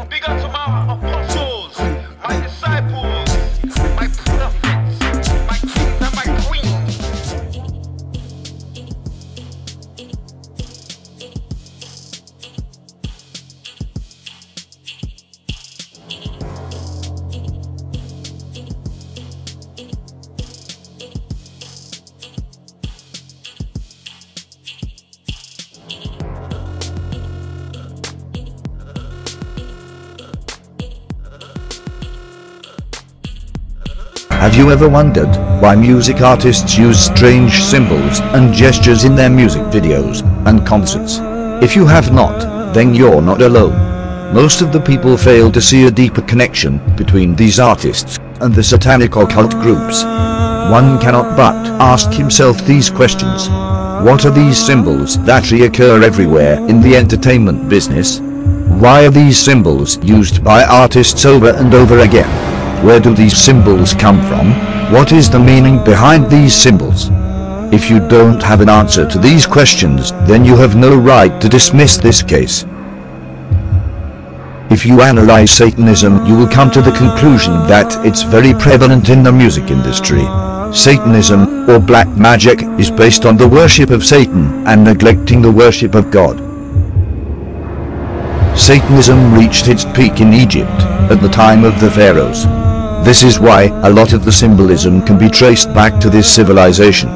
Big up to my apostles, my disciples, my prophets, my kings and my queens. Have you ever wondered why music artists use strange symbols and gestures in their music videos and concerts? If you have not, then you're not alone. Most of the people fail to see a deeper connection between these artists and the satanic occult groups. One cannot but ask himself these questions. What are these symbols that reoccur everywhere in the entertainment business? Why are these symbols used by artists over and over again? Where do these symbols come from? What is the meaning behind these symbols? If you don't have an answer to these questions, then you have no right to dismiss this case. If you analyze Satanism, you will come to the conclusion that it's very prevalent in the music industry. Satanism, or black magic, is based on the worship of Satan and neglecting the worship of God. Satanism reached its peak in Egypt, at the time of the pharaohs. This is why a lot of the symbolism can be traced back to this civilization.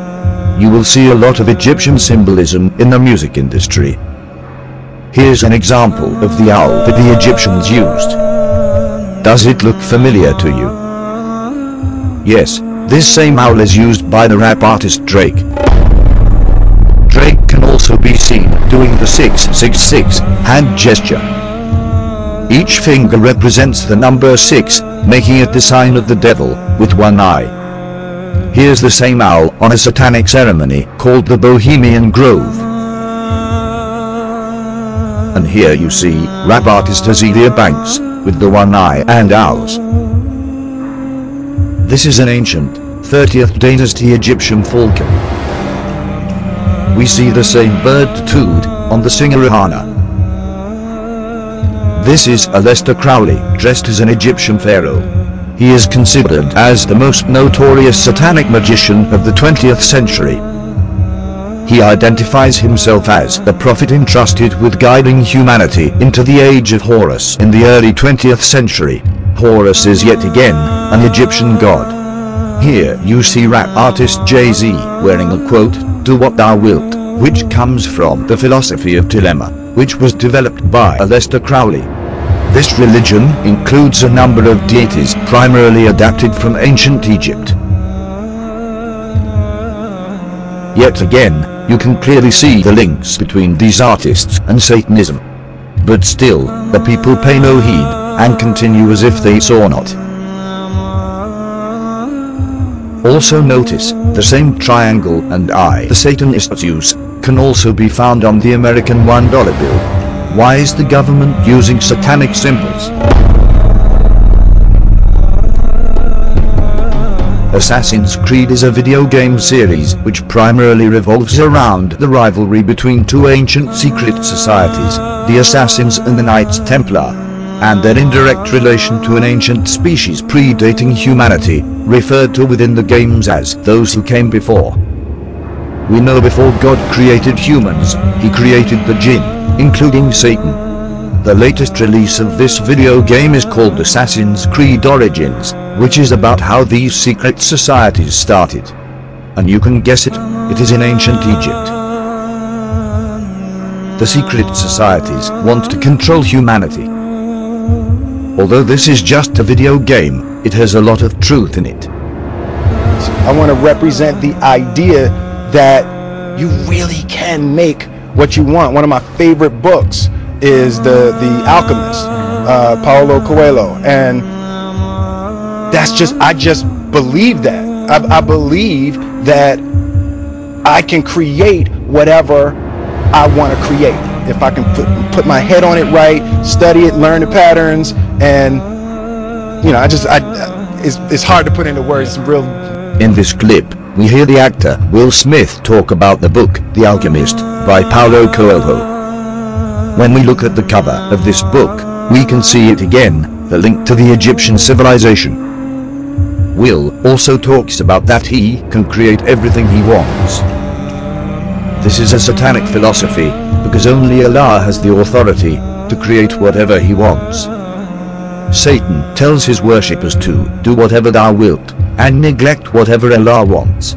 You will see a lot of Egyptian symbolism in the music industry. Here's an example of the owl that the Egyptians used. Does it look familiar to you? Yes, this same owl is used by the rap artist Drake. Drake can also be seen doing the 666 hand gesture. Each finger represents the number 6, making it the sign of the devil, with one eye. Here's the same owl on a satanic ceremony called the Bohemian Grove. And here you see rap artist Azealia Banks, with the one eye and owls. This is an ancient, 30th dynasty Egyptian falcon. We see the same bird tattooed on the singer Rihanna. This is Aleister Crowley, dressed as an Egyptian pharaoh. He is considered as the most notorious satanic magician of the 20th century. He identifies himself as the prophet entrusted with guiding humanity into the age of Horus in the early 20th century. Horus is yet again an Egyptian god. Here you see rap artist Jay-Z wearing a quote, "Do what thou wilt," which comes from the philosophy of dilemma, which was developed by Aleister Crowley. This religion includes a number of deities primarily adapted from ancient Egypt. Yet again, you can clearly see the links between these artists and Satanism. But still, the people pay no heed, and continue as if they saw not. Also notice, the same triangle and eye the Satanists use, can also be found on the American $1 bill. Why is the government using satanic symbols? Assassin's Creed is a video game series which primarily revolves around the rivalry between two ancient secret societies, the Assassins and the Knights Templar, and their indirect relation to an ancient species predating humanity, referred to within the games as those who came before. We know before God created humans, he created the jinn, including Satan. The latest release of this video game is called Assassin's Creed Origins, which is about how these secret societies started. And you can guess it, it is in ancient Egypt. The secret societies want to control humanity. Although this is just a video game, it has a lot of truth in it. I want to represent the idea that you really can make what you want. One of my favorite books is The Alchemist, Paulo Coelho, and I just believe that. I believe that I can create whatever I want to create. If I can put my head on it right, study it, learn the patterns, and you know, it's hard to put into words. It's real. In this clip, we hear the actor Will Smith talk about the book The Alchemist by Paulo Coelho. When we look at the cover of this book, we can see it again, the link to the Egyptian civilization. Will also talks about that he can create everything he wants. This is a satanic philosophy, because only Allah has the authority to create whatever he wants. Satan tells his worshippers to do whatever thou wilt, and neglect whatever Allah wants.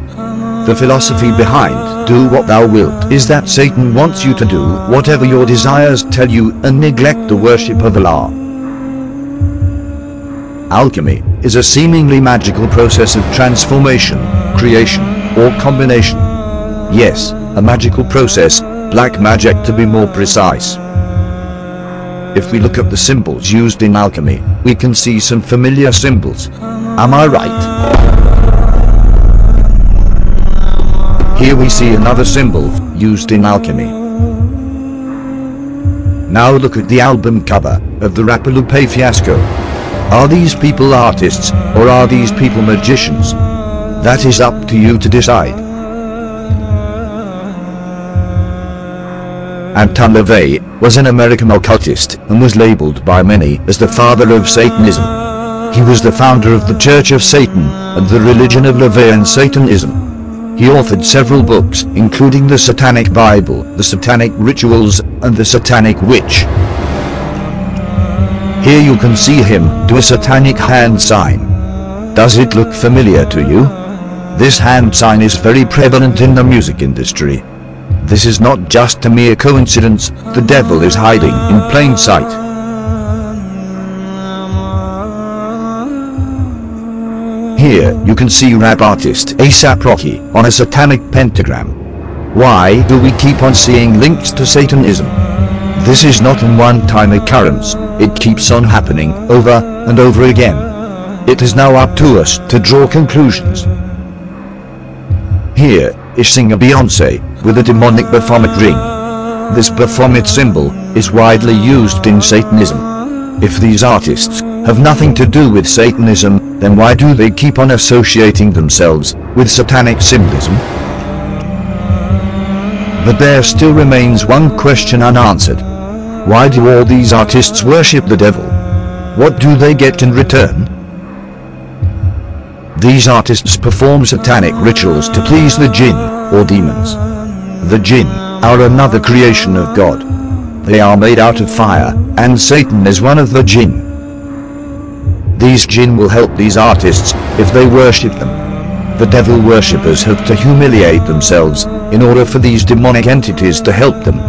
The philosophy behind do what thou wilt is that Satan wants you to do whatever your desires tell you and neglect the worship of Allah. Alchemy is a seemingly magical process of transformation, creation, or combination. Yes, a magical process, black magic to be more precise. If we look at the symbols used in alchemy, we can see some familiar symbols. Am I right? Here we see another symbol used in alchemy. Now look at the album cover of the rapper Lupe Fiasco. Are these people artists, or are these people magicians? That is up to you to decide. Anton LaVey was an American occultist and was labeled by many as the father of Satanism. He was the founder of the Church of Satan and the religion of LaVey and Satanism. He authored several books, including the Satanic Bible, the Satanic Rituals, and the Satanic Witch. Here you can see him do a satanic hand sign. Does it look familiar to you? This hand sign is very prevalent in the music industry. This is not just a mere coincidence, the devil is hiding in plain sight. Here you can see rap artist ASAP Rocky on a satanic pentagram. Why do we keep on seeing links to Satanism? This is not a one-time occurrence, it keeps on happening over and over again. It is now up to us to draw conclusions. Here is singer Beyonce with a demonic Baphomet ring. This Baphomet symbol is widely used in Satanism. If these artists have nothing to do with Satanism, then why do they keep on associating themselves with satanic symbolism? But there still remains one question unanswered. Why do all these artists worship the devil? What do they get in return? These artists perform satanic rituals to please the jinn, or demons. The jinn are another creation of God. They are made out of fire, and Satan is one of the jinn. These jinn will help these artists if they worship them. The devil worshippers have to humiliate themselves in order for these demonic entities to help them.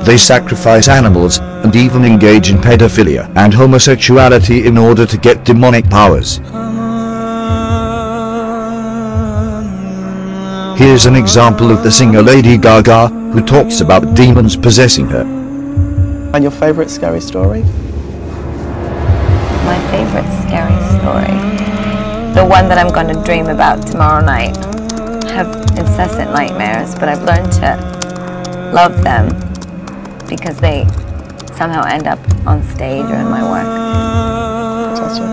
They sacrifice animals and even engage in pedophilia and homosexuality in order to get demonic powers. Here's an example of the singer Lady Gaga, who talks about demons possessing her. And your favorite scary story? My favorite scary story? The one that I'm going to dream about tomorrow night. I have incessant nightmares, but I've learned to love them because they somehow end up on stage or in my work. Fantastic.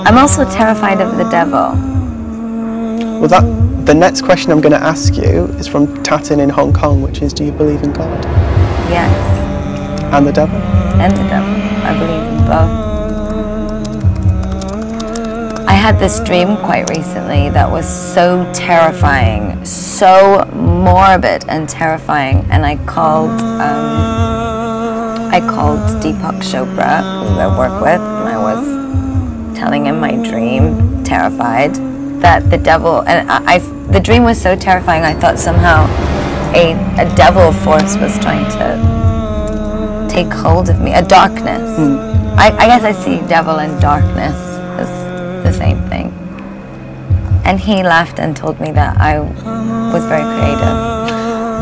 I'm also terrified of the devil. Well, the next question I'm going to ask you is from Tatin in Hong Kong, which is, do you believe in God? Yes. And the devil? And the devil. I believe in both. I had this dream quite recently that was so terrifying, so morbid and terrifying, and I called Deepak Chopra, who I work with, and I was telling him my dream, terrified, that the devil, and the dream was so terrifying, I thought somehow a devil force was trying to take hold of me, a darkness. I guess I see devil and darkness as the same thing. And he laughed and told me that I was very creative.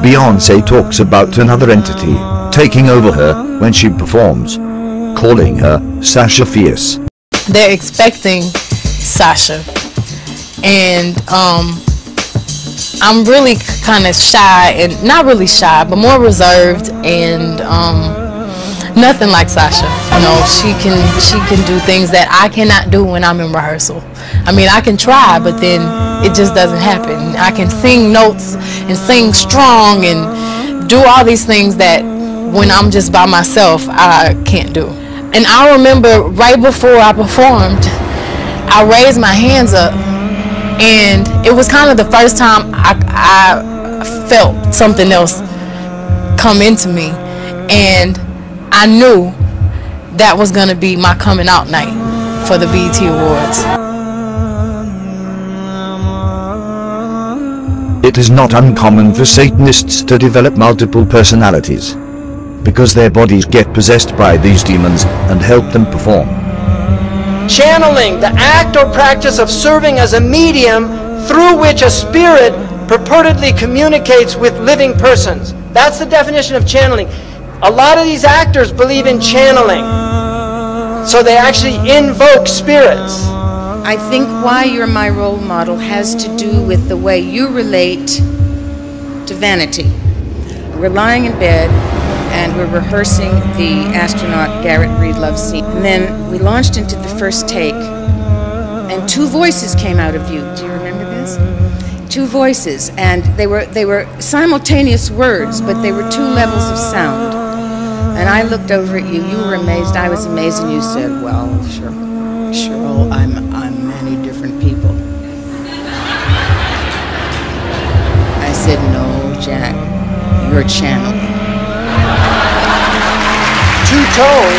Beyonce talks about another entity taking over her when she performs, calling her Sasha Fierce. They're expecting Sasha, and I'm really kind of shy, and not really shy, but more reserved, and nothing like Sasha. You know, she can do things that I cannot do when I'm in rehearsal. I mean, I can try, but then it just doesn't happen. I can sing notes and sing strong and do all these things that when I'm just by myself, I can't do. And I remember right before I performed, I raised my hands up, and it was kind of the first time I felt something else come into me, and I knew that was going to be my coming out night for the BET Awards. It is not uncommon for Satanists to develop multiple personalities, because their bodies get possessed by these demons and help them perform. Channeling, the act or practice of serving as a medium through which a spirit purportedly communicates with living persons. That's the definition of channeling. A lot of these actors believe in channeling, so they actually invoke spirits. I think why you're my role model has to do with the way you relate to vanity. We're lying in bed and we're rehearsing the astronaut Garrett Breedlove scene. And then we launched into the first take, and two voices came out of you. Do you remember this? Two voices, and they were simultaneous words, but they were two levels of sound. And I looked over at you. You were amazed. I was amazed, and you said, "Well, sure, I'm many different people." I said, "No, Jack, you're channeling." Two-tone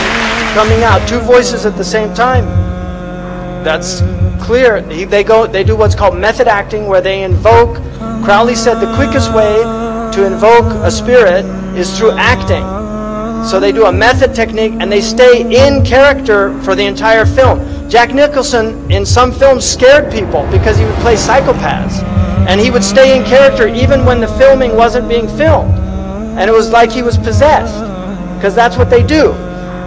coming out, two voices at the same time. That's clear. They do what's called method acting, where they invoke. Crowley said the quickest way to invoke a spirit is through acting. So they do a method technique, and they stay in character for the entire film. Jack Nicholson in some films scared people because he would play psychopaths, and he would stay in character even when the filming wasn't being filmed, and it was like he was possessed, because that's what they do.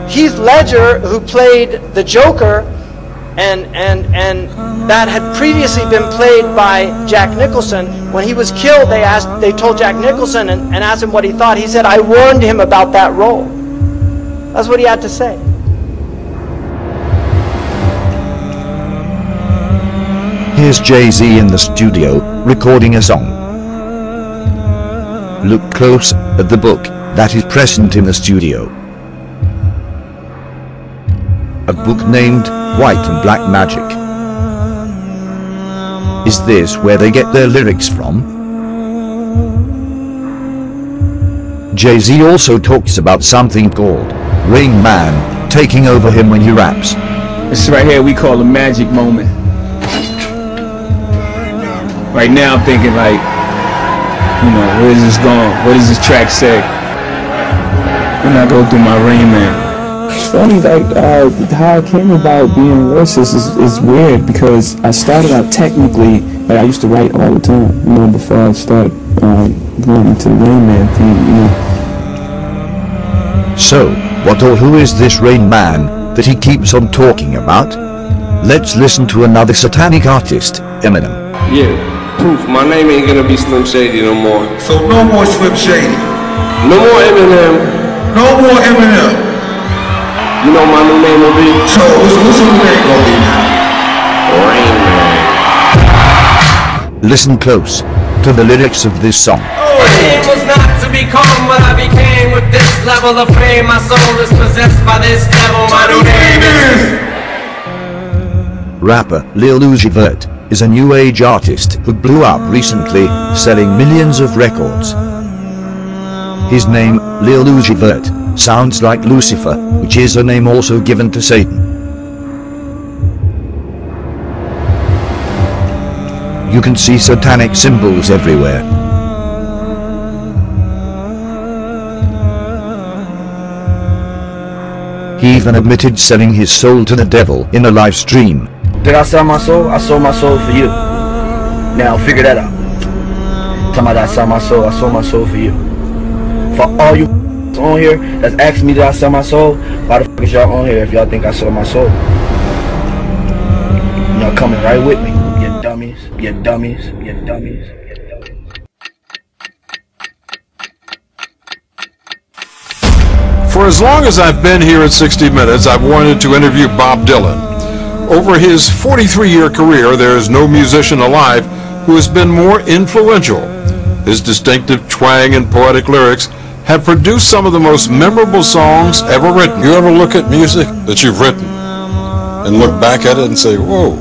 Heath Ledger, who played the Joker, and that had previously been played by Jack Nicholson. When he was killed, they told Jack Nicholson and asked him what he thought. He said, "I warned him about that role." That's what he had to say. Here's Jay-Z in the studio, recording a song. Look close at the book that is present in the studio. A book named White and Black Magic. Is this where they get their lyrics from? Jay-Z also talks about something called Rain Man taking over him when he raps. This right here we call a magic moment. Right now I'm thinking like, you know, where is this going? What does this track say? When I go through my Rain Man. It's funny, like how I came about being a lyricist is weird, because I started out technically, like I used to write all the time, you know, before I started going into the Rain Man thing, you know. So, what or who is this Rain Man that he keeps on talking about? Let's listen to another satanic artist, Eminem. Yeah, proof. My name ain't gonna be Slim Shady no more. So no more Slim Shady. No more Eminem. No more Eminem. You know my new name will be? So what's your name gonna be now? Rain Man. Listen close to the lyrics of this song. My aim was not to become what I became. With this level of fame, my soul is possessed by this devil. My new name is... Rapper Lil Uzi Vert is a new age artist who blew up recently, selling millions of records. His name, Lil Uzi Vert, sounds like Lucifer, which is a name also given to Satan. You can see satanic symbols everywhere. He even admitted selling his soul to the devil in a live stream. Did I sell my soul? I sold my soul for you. Now figure that out. Talking about I sold my soul for you. For all you on here that's asking me did I sell my soul, why the fuck is y'all on here if y'all think I sold my soul? Y'all coming right with me, you dummies, you dummies, you dummies. For as long as I've been here at 60 Minutes, I've wanted to interview Bob Dylan. Over his 43-year career, there is no musician alive who has been more influential. His distinctive twang and poetic lyrics have produced some of the most memorable songs ever written. You ever look at music that you've written and look back at it and say, whoa,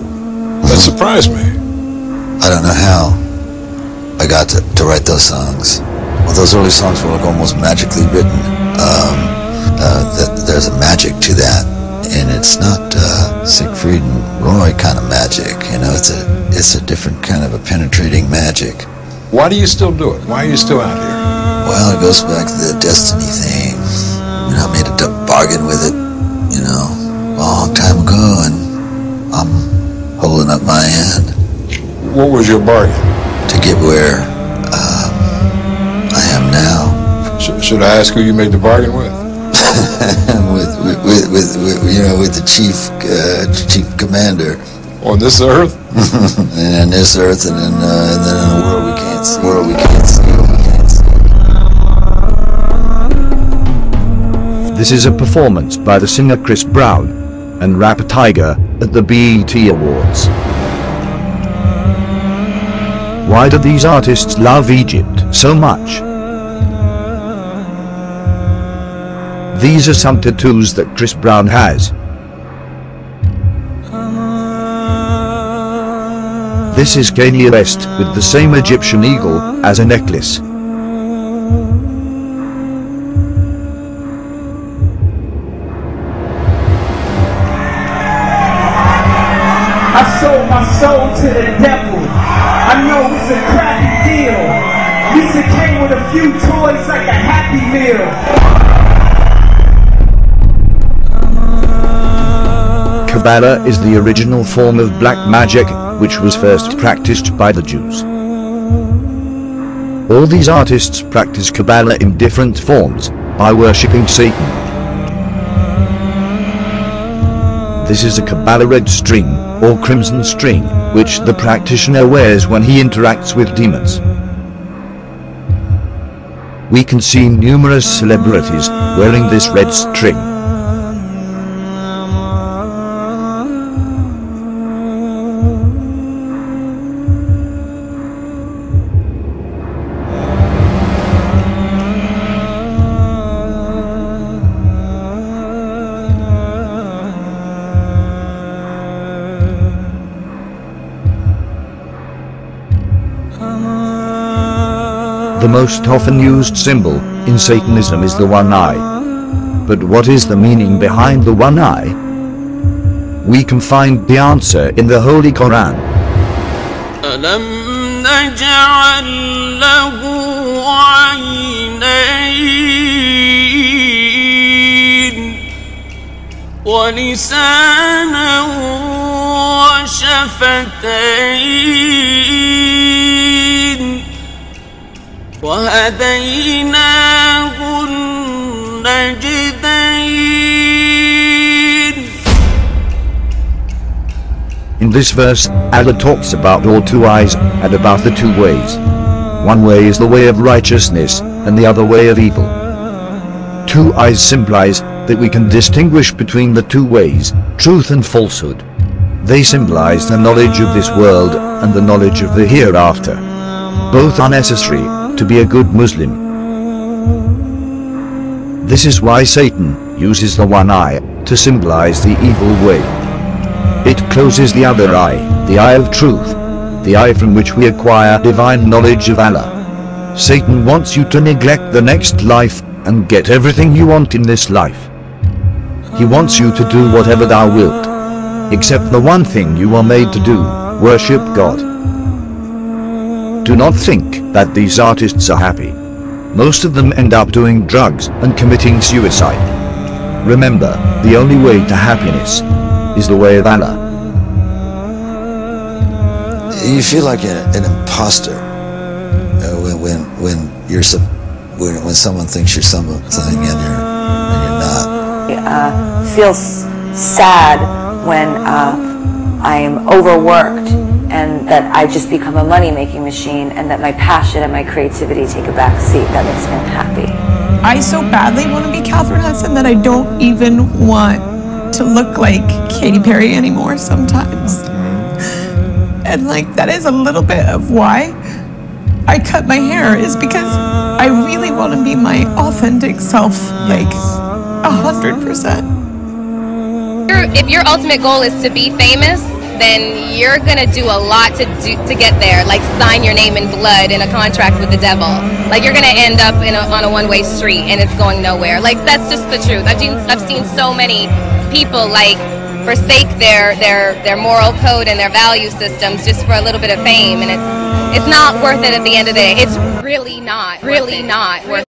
that surprised me? I don't know how I got to write those songs. Well, those early songs were like almost magically written. There's a magic to that, and it's not Siegfried and Roy kind of magic. You know, it's a different kind of a penetrating magic. Why do you still do it? Why are you still out here? Well, it goes back to the destiny thing. You know, I made a bargain with it, you know, a long time ago, and I'm holding up my end. What was your bargain? To get where I am now. Should I ask who you made the bargain with? with the chief commander. On this earth? And on this earth, and then in a world we can't see. This is a performance by the singer Chris Brown and rapper Tiger at the BET Awards. Why do these artists love Egypt so much? These are some tattoos that Chris Brown has. This is Kanye West with the same Egyptian eagle as a necklace. I sold my soul to the devil. I know it's a crappy deal. This it came with a few toys like a Happy Meal. Kabbalah is the original form of black magic, which was first practiced by the Jews. All these artists practice Kabbalah in different forms, by worshipping Satan. This is a Kabbalah red string, or crimson string, which the practitioner wears when he interacts with demons. We can see numerous celebrities wearing this red string. The most often used symbol in Satanism is the one eye. But what is the meaning behind the one eye? We can find the answer in the Holy Quran. أَلَمْ نَجْعَلْ لَهُ عَيْنَيْنِ وَلِسَانًا وَشَفَتَيْنِ وَهَدَيْنَاهُ النَّجْدَيْنِ. In this verse, Allah talks about all two eyes and about the two ways. One way is the way of righteousness and the other way of evil. Two eyes symbolize that we can distinguish between the two ways, truth and falsehood. They symbolize the knowledge of this world and the knowledge of the hereafter. Both are necessary to be a good Muslim. This is why Satan uses the one eye to symbolize the evil way. It closes the other eye, the eye of truth, the eye from which we acquire divine knowledge of Allah. Satan wants you to neglect the next life and get everything you want in this life. He wants you to do whatever thou wilt, except the one thing you are made to do, worship God. Do not think that these artists are happy. Most of them end up doing drugs and committing suicide. Remember, the only way to happiness is the way of Allah. You feel like an imposter when someone thinks you're something and you're not. I feel sad when I am overworked and that I just become a money-making machine and that my passion and my creativity take a back seat. That makes me unhappy. I so badly want to be Catherine Hudson that I don't even want to look like Katy Perry anymore sometimes. And like, that is a little bit of why I cut my hair, is because I really want to be my authentic self, like 100%. If your ultimate goal is to be famous, then you're gonna do a lot to get there. Like sign your name in blood in a contract with the devil. Like you're gonna end up on a one-way street and it's going nowhere. Like that's just the truth. I've seen so many people like forsake their moral code and their value systems just for a little bit of fame, and it's not worth it at the end of the day. It's really not worth it.